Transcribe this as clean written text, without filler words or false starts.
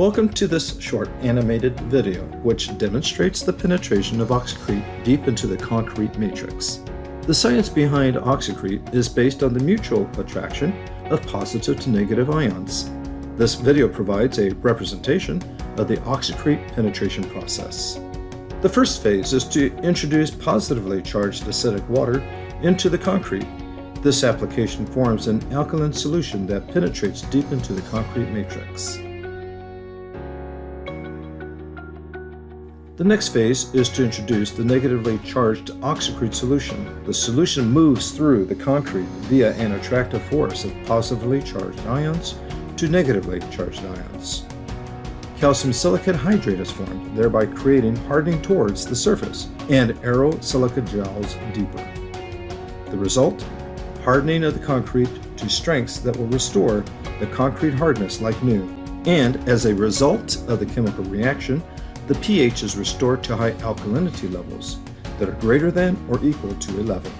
Welcome to this short animated video which demonstrates the penetration of Oxocrete deep into the concrete matrix. The science behind Oxocrete is based on the mutual attraction of positive to negative ions. This video provides a representation of the Oxocrete penetration process. The first phase is to introduce positively charged acidic water into the concrete. This application forms an alkaline solution that penetrates deep into the concrete matrix. The next phase is to introduce the negatively charged Oxocrete solution. The solution moves through the concrete via an attractive force of positively charged ions to negatively charged ions. Calcium silicate hydrate is formed, thereby creating hardening towards the surface, and aero-silicate gels deeper. The result? Hardening of the concrete to strengths that will restore the concrete hardness like new. And as a result of the chemical reaction, the pH is restored to high alkalinity levels that are greater than or equal to 11.